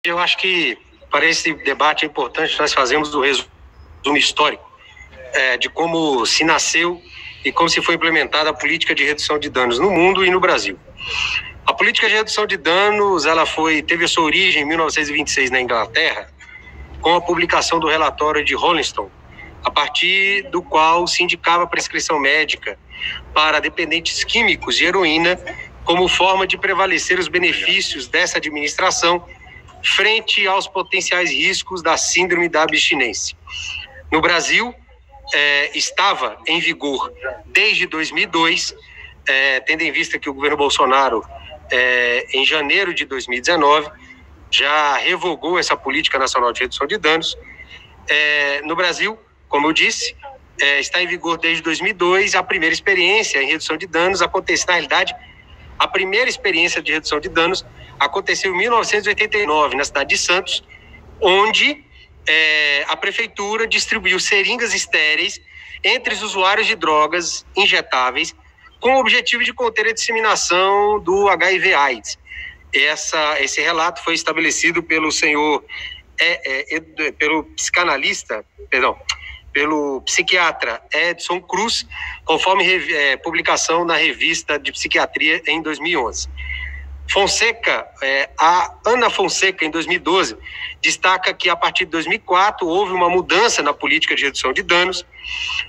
Eu acho que para esse debate é importante nós fazermos o resumo histórico de como se nasceu e como se foi implementada a política de redução de danos no mundo e no Brasil. A política de redução de danos teve a sua origem em 1926 na Inglaterra, com a publicação do relatório de Rollinson, a partir do qual se indicava a prescrição médica para dependentes químicos de heroína como forma de prevalecer os benefícios dessa administração frente aos potenciais riscos da síndrome da abstinência. No Brasil, estava em vigor desde 2002, tendo em vista que o governo Bolsonaro, em janeiro de 2019, já revogou essa política nacional de redução de danos. No Brasil, como eu disse, está em vigor desde 2002. A primeira experiência em redução de danos aconteceu, na realidade, a primeira experiência de redução de danos aconteceu em 1989, na cidade de Santos, onde a prefeitura distribuiu seringas estéreis entre os usuários de drogas injetáveis com o objetivo de conter a disseminação do HIV/AIDS. Esse relato foi estabelecido pelo pelo psiquiatra Edson Cruz, conforme publicação na revista de psiquiatria em 2011. A Ana Fonseca, em 2012, destaca que a partir de 2004 houve uma mudança na política de redução de danos,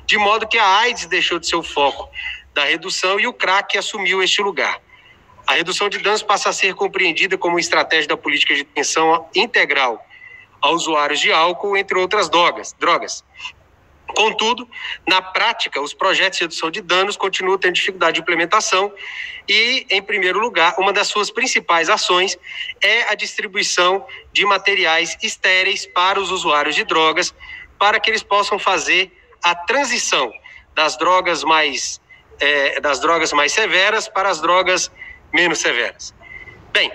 de modo que a AIDS deixou de ser o foco da redução e o crack assumiu este lugar. A redução de danos passa a ser compreendida como estratégia da política de atenção integral a usuários de álcool, entre outras drogas. Contudo, na prática, os projetos de redução de danos continuam tendo dificuldade de implementação e, em primeiro lugar, uma das suas principais ações é a distribuição de materiais estéreis para os usuários de drogas, para que eles possam fazer a transição das drogas mais severas para as drogas menos severas. Bem,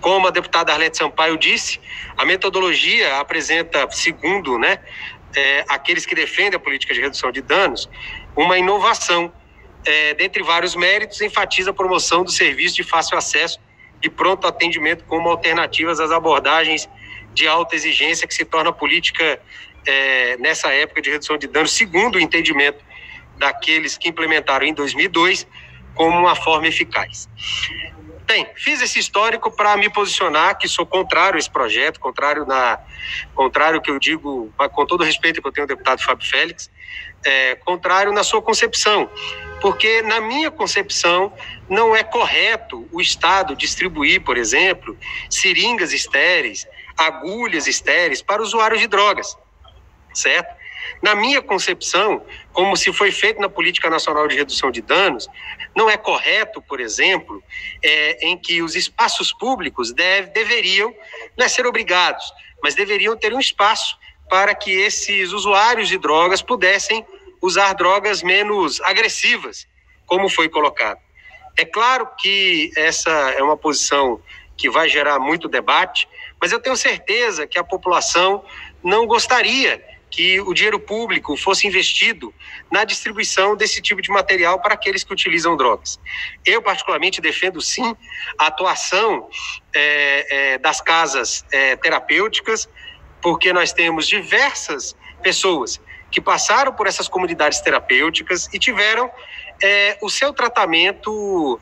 como a deputada Arlete Sampaio disse, a metodologia apresenta, segundo aqueles que defendem a política de redução de danos, uma inovação. Dentre vários méritos, enfatiza a promoção do serviço de fácil acesso e pronto atendimento como alternativas às abordagens de alta exigência que se torna a política nessa época de redução de danos, segundo o entendimento daqueles que implementaram em 2002 como uma forma eficaz. Bem, fiz esse histórico para me posicionar que sou contrário a esse projeto, contrário que eu digo, com todo o respeito que eu tenho ao deputado Fábio Félix, contrário na sua concepção, porque na minha concepção não é correto o Estado distribuir, por exemplo, seringas estéreis, agulhas estéreis para usuários de drogas, certo? Na minha concepção, como se foi feito na Política Nacional de Redução de Danos, não é correto, por exemplo, em que os espaços públicos deveriam, não é ser obrigados, mas deveriam ter um espaço para que esses usuários de drogas pudessem usar drogas menos agressivas, como foi colocado. É claro que essa é uma posição que vai gerar muito debate, mas eu tenho certeza que a população não gostaria que o dinheiro público fosse investido na distribuição desse tipo de material para aqueles que utilizam drogas. Eu, particularmente, defendo, sim, a atuação das casas terapêuticas, porque nós temos diversas pessoas que passaram por essas comunidades terapêuticas e tiveram o seu tratamento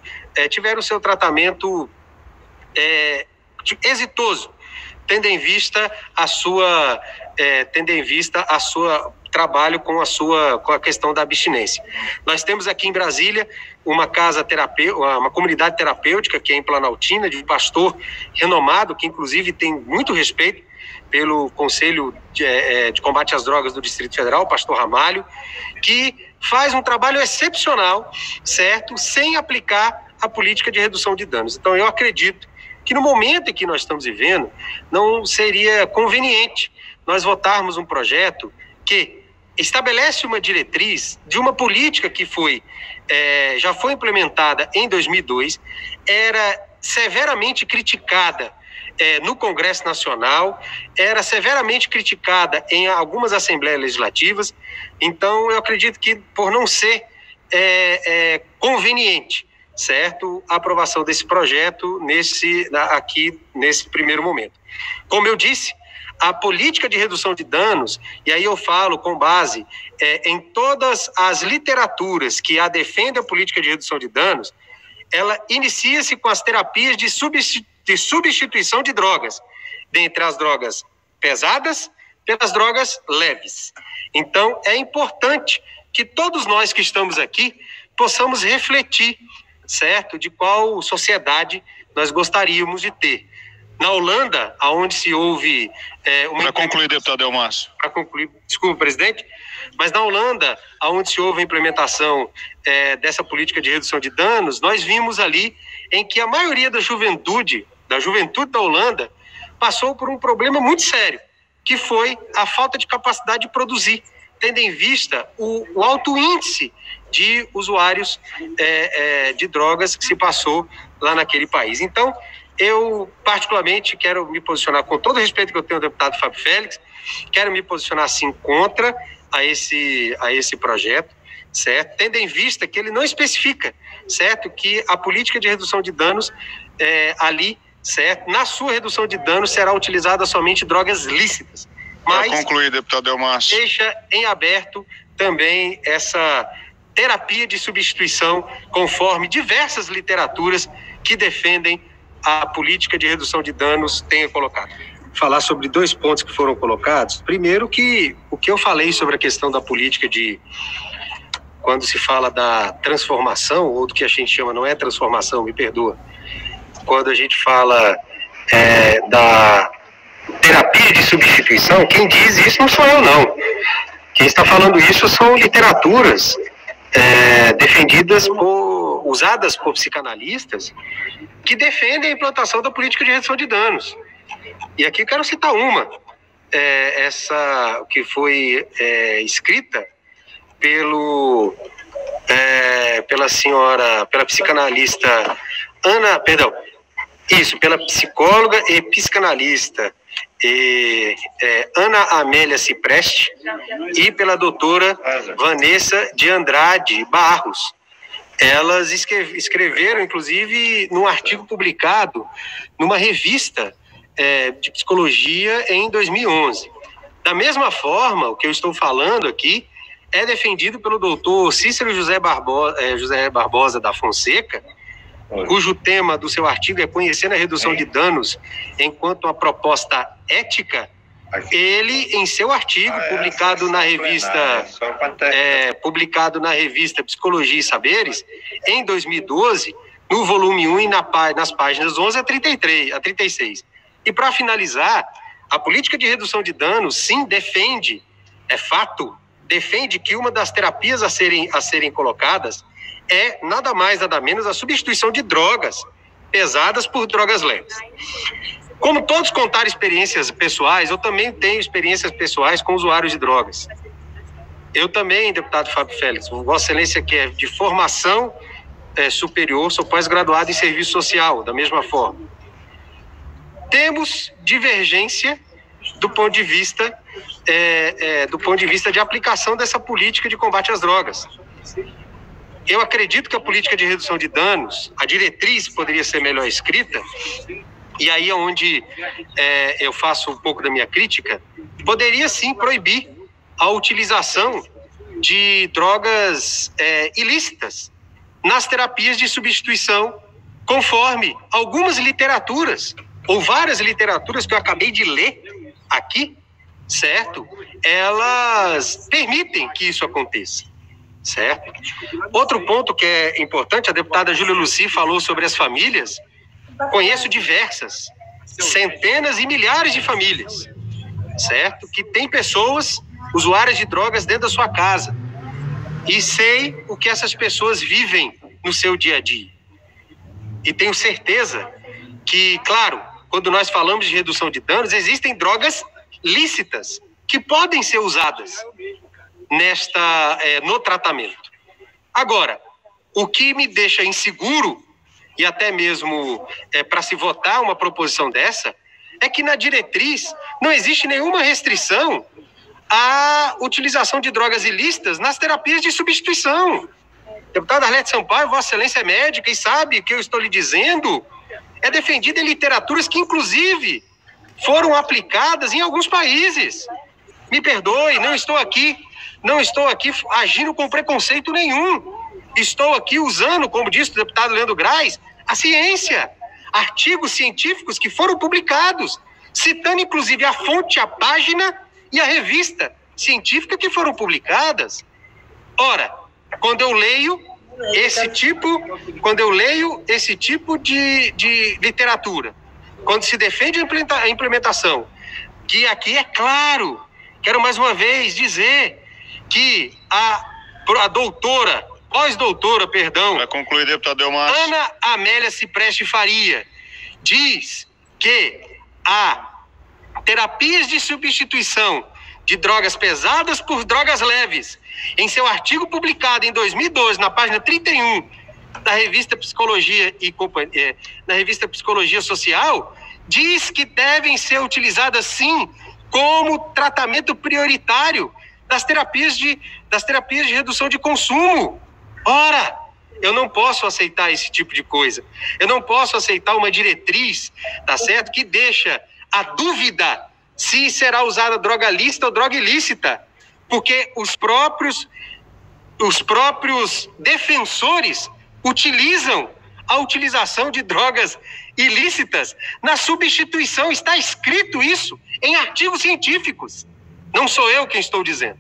exitoso, tendo em vista a sua trabalho com a questão da abstinência. Nós temos aqui em Brasília uma comunidade terapêutica que é em Planaltina, de um pastor renomado, que inclusive tem muito respeito pelo Conselho de Combate às Drogas do Distrito Federal, o pastor Ramalho, que faz um trabalho excepcional, certo? Sem aplicar a política de redução de danos. Então, eu acredito que no momento em que nós estamos vivendo, não seria conveniente nós votarmos um projeto que estabelece uma diretriz de uma política que já foi implementada em 2002, era severamente criticada no Congresso Nacional, era severamente criticada em algumas assembleias legislativas. Então, eu acredito que, por não ser conveniente certo, a aprovação desse projeto aqui nesse primeiro momento. Como eu disse, a política de redução de danos, e aí eu falo com base em todas as literaturas que defendem a política de redução de danos, ela inicia-se com as terapias de substituição de drogas, dentre as drogas pesadas pelas drogas leves. Então, é importante que todos nós que estamos aqui possamos refletir, certo, de qual sociedade nós gostaríamos de ter. Na Holanda, onde se houve Para concluir, deputado Elmárcio. Para concluir, desculpa, presidente, mas na Holanda, onde se houve a implementação dessa política de redução de danos, nós vimos ali em que a maioria da juventude da Holanda, passou por um problema muito sério, que foi a falta de capacidade de produzir, tendo em vista o alto índice de usuários de drogas que se passou lá naquele país. Então, eu, particularmente, quero me posicionar, com todo o respeito que eu tenho ao deputado Fábio Félix, quero me posicionar, sim, contra a esse projeto, certo? Tendo em vista que ele não especifica, certo? Que a política de redução de danos ali, certo? Na sua redução de danos será utilizada somente drogas lícitas. Mas para concluir, deputado Elmárcio, deixa em aberto também essa terapia de substituição, conforme diversas literaturas que defendem a política de redução de danos tenha colocado. Falar sobre dois pontos que foram colocados. Primeiro, que o que eu falei sobre a questão da política de, quando se fala da transformação, ou do que a gente chama, não é transformação, me perdoa, quando a gente fala da terapia de substituição, quem diz isso não sou eu, não. Quem está falando isso são literaturas defendidas usadas por psicanalistas que defendem a implantação da política de redução de danos. E aqui eu quero citar uma, essa que foi escrita pela psicanalista pela psicóloga e psicanalista Ana Amélia Cipreste e pela doutora Vanessa de Andrade Barros. Elas escreveram, inclusive, num artigo publicado numa revista de psicologia em 2011. Da mesma forma, o que eu estou falando aqui é defendido pelo doutor Cícero José Barbosa da Fonseca, cujo tema do seu artigo é Conhecendo a Redução de Danos enquanto uma proposta ética. Ele, em seu artigo, publicado na revista Psicologia e Saberes, em 2012, no volume 1 e nas páginas 11 a 36. E, para finalizar, a política de redução de danos, sim, defende que uma das terapias a serem colocadas é nada mais, nada menos a substituição de drogas pesadas por drogas leves. Como todos contaram experiências pessoais, eu também tenho experiências pessoais com usuários de drogas. Eu também, deputado Fábio Félix, Vossa Excelência, que é de formação superior, sou pós-graduado em serviço social, da mesma forma. Temos divergência do ponto de vista de aplicação dessa política de combate às drogas. Eu acredito que a política de redução de danos, a diretriz poderia ser melhor escrita, e aí é onde eu faço um pouco da minha crítica, poderia sim proibir a utilização de drogas ilícitas nas terapias de substituição, conforme algumas literaturas, ou várias literaturas que eu acabei de ler aqui, certo? Elas permitem que isso aconteça. Certo? Outro ponto que é importante, a deputada Júlia Lucy falou sobre as famílias. Conheço diversas, centenas e milhares de famílias, certo? Que tem pessoas usuárias de drogas dentro da sua casa. E sei o que essas pessoas vivem no seu dia a dia. E tenho certeza que, claro, quando nós falamos de redução de danos, existem drogas lícitas que podem ser usadas no tratamento. Agora, o que me deixa inseguro, e até mesmo para se votar uma proposição dessa, é que na diretriz não existe nenhuma restrição à utilização de drogas ilícitas nas terapias de substituição. Deputada Arlete Sampaio, Vossa Excelência é médica e sabe que eu estou lhe dizendo é defendida em literaturas que, inclusive, foram aplicadas em alguns países. Me perdoe, não estou aqui agindo com preconceito nenhum. Estou aqui usando, como disse o deputado Leandro Graz, a ciência, artigos científicos que foram publicados, citando inclusive a fonte, a página e a revista científica que foram publicadas. Ora, quando eu leio esse tipo de literatura, quando se defende a implementação, que aqui é claro, quero mais uma vez dizer que a doutora, pós-doutora, perdão, vai concluir, deputado Delmásio. Ana Amélia Cipreste Faria, diz que há terapias de substituição de drogas pesadas por drogas leves. Em seu artigo publicado em 2012, na página 31 da revista Psicologia na revista Psicologia Social, diz que devem ser utilizadas sim como tratamento prioritário das terapias de redução de consumo. Ora, eu não posso aceitar esse tipo de coisa. Eu não posso aceitar uma diretriz, tá certo, que deixa a dúvida se será usada droga lícita ou droga ilícita, porque os próprios defensores utilizam a utilização de drogas ilícitas na substituição. Está escrito isso em artigos científicos. Não sou eu quem estou dizendo.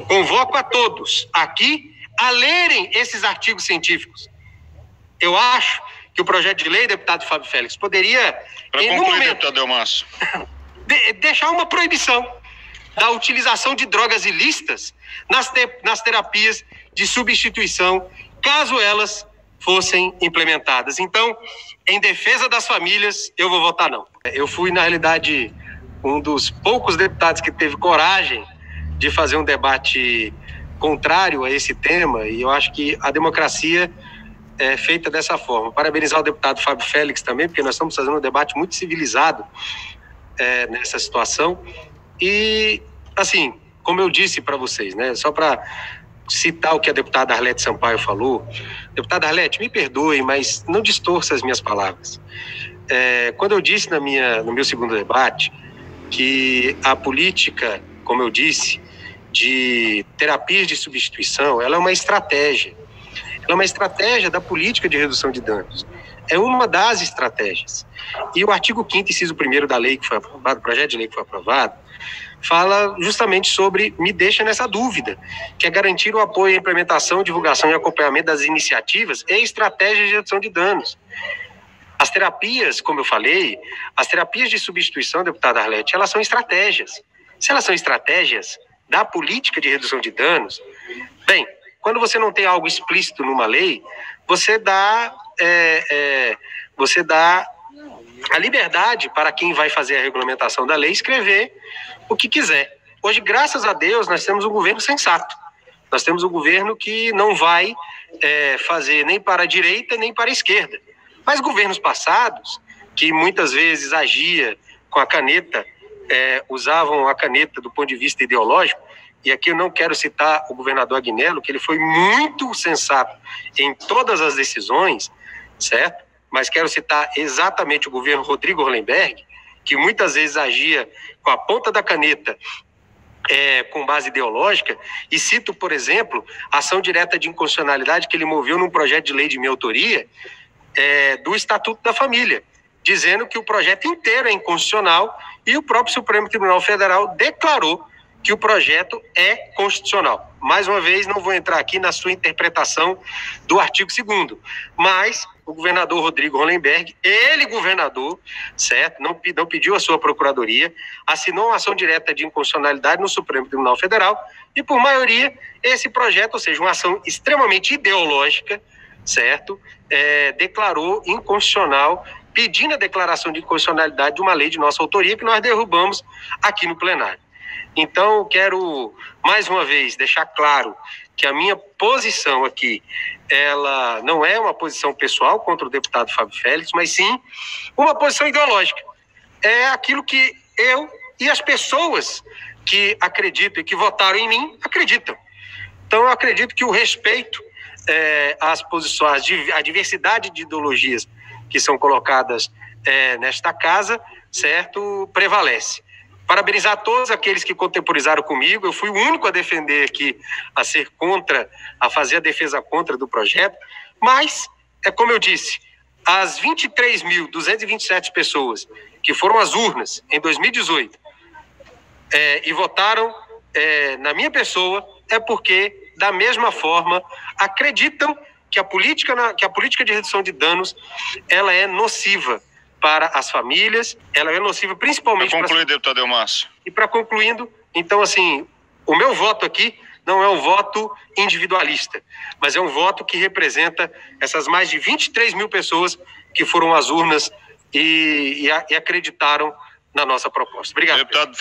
Convoco a todos aqui a lerem esses artigos científicos. Eu acho que o projeto de lei, deputado Fábio Félix, poderia, em um momento, deputado Delmásio, deixar uma proibição da utilização de drogas ilícitas nas terapias de substituição, caso elas fossem implementadas. Então, em defesa das famílias, eu vou votar não. Eu fui, na realidade, um dos poucos deputados que teve coragem de fazer um debate contrário a esse tema, e eu acho que a democracia é feita dessa forma. Parabenizar o deputado Fábio Félix também, porque nós estamos fazendo um debate muito civilizado nessa situação. E, assim, como eu disse para vocês, né, só para citar o que a deputada Arlete Sampaio falou, deputada Arlete, me perdoe, mas não distorça as minhas palavras. Quando eu disse no meu segundo debate que a política, como eu disse, de terapias de substituição, ela é uma estratégia. Ela é uma estratégia da política de redução de danos. É uma das estratégias. E o artigo 5º, inciso 1º da lei que foi aprovado, o projeto de lei que foi aprovado, fala justamente sobre, me deixa nessa dúvida, que é garantir o apoio à implementação, divulgação e acompanhamento das iniciativas e estratégias de redução de danos. As terapias, como eu falei, as terapias de substituição, deputada Arlete, elas são estratégias. Se elas são estratégias da política de redução de danos, bem, quando você não tem algo explícito numa lei, você dá a liberdade para quem vai fazer a regulamentação da lei escrever o que quiser. Hoje, graças a Deus, nós temos um governo sensato. Nós temos um governo que não vai fazer nem para a direita nem para a esquerda. Mas governos passados, que muitas vezes agia com a caneta, usavam a caneta do ponto de vista ideológico, e aqui eu não quero citar o governador Agnello, que ele foi muito sensato em todas as decisões, certo? Mas quero citar exatamente o governo Rodrigo Hollenberg, que muitas vezes agia com a ponta da caneta com base ideológica, e cito, por exemplo, a ação direta de inconstitucionalidade que ele moveu num projeto de lei de minha autoria do Estatuto da Família, dizendo que o projeto inteiro é inconstitucional, e o próprio Supremo Tribunal Federal declarou que o projeto é constitucional. Mais uma vez, não vou entrar aqui na sua interpretação do artigo 2º, mas o governador Rodrigo Hollenberg, ele governador, certo? Não pediu a sua procuradoria, assinou uma ação direta de inconstitucionalidade no Supremo Tribunal Federal e, por maioria, esse projeto, ou seja, uma ação extremamente ideológica, certo? Declarou inconstitucional, pedindo a declaração de inconstitucionalidade de uma lei de nossa autoria que nós derrubamos aqui no plenário. Então, quero, mais uma vez, deixar claro que a minha posição aqui, ela não é uma posição pessoal contra o deputado Fábio Félix, mas sim uma posição ideológica. É aquilo que eu e as pessoas que acreditam e que votaram em mim acreditam. Então, eu acredito que o respeito as posições, a diversidade de ideologias que são colocadas nesta casa, certo, prevalece. Parabenizar todos aqueles que contemporizaram comigo. Eu fui o único a defender aqui, a fazer a defesa contra do projeto, mas, como eu disse, as 23.227 pessoas que foram às urnas em 2018 e votaram na minha pessoa, é porque, da mesma forma, acreditam que a política de redução de danos ela é nociva para as famílias, ela é nociva principalmente para concluir, deputado Delmárcio. E para concluindo, então, assim, o meu voto aqui não é um voto individualista, mas é um voto que representa essas mais de 23 mil pessoas que foram às urnas e acreditaram na nossa proposta. Obrigado. Deputado